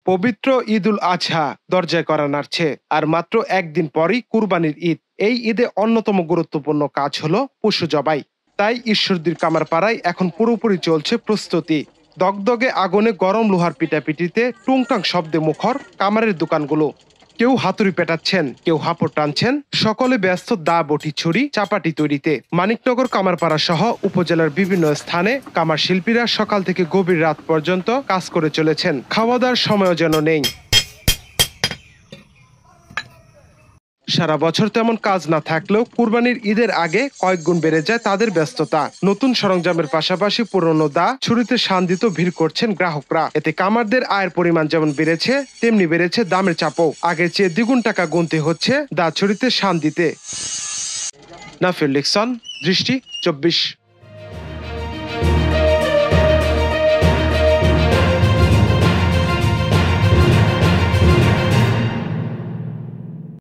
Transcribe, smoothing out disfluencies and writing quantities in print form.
পবিত্র ঈদুল আজহা দরজায় করা নাড়ছে, আর মাত্র একদিন পরই কুরবানির ঈদ। এই ঈদে অন্যতম গুরুত্বপূর্ণ কাজ হলো পশু জবাই। তাই ঈশ্বরদীর কামারপাড়ায় এখন পুরোপুরি চলছে প্রস্তুতি। দগদগে আগুনে গরম লোহার পিটাপিটিতে টুংটাং শব্দে মুখর কামারের দোকানগুলো। কেউ হাতুড়ি পেটাচ্ছেন, কেউ হাঁপড় টানছেন, সকলে ব্যস্ত দা বটি ছুরি চাপাটি তৈরিতে। মানিকনগর কামারপাড়া সহ উপজেলার বিভিন্ন স্থানে কামার শিল্পীরা সকাল থেকে গভীর রাত পর্যন্ত কাজ করে চলেছেন। খাওয়া দাওয়ার সময়ও যেন নেই। সারা বছর তেমন কাজ না থাকলেও কুরবানির ঈদের আগে কয়েক গুণ বেড়ে যায় তাদের ব্যস্ততা। নতুন সরঞ্জামের পাশাপাশি পুরনো দা ছুরিতে শান দিতে ভিড় করছেন গ্রাহকরা। এতে কামারদের আয়ের পরিমাণ যেমন বেড়েছে, তেমনি বেড়েছে দামের চাপও। আগের চেয়ে দ্বিগুণ টাকা গুনতে হচ্ছে দা ছুরিতে শান দিতে। নাফিল লিকসন, দৃষ্টি 24।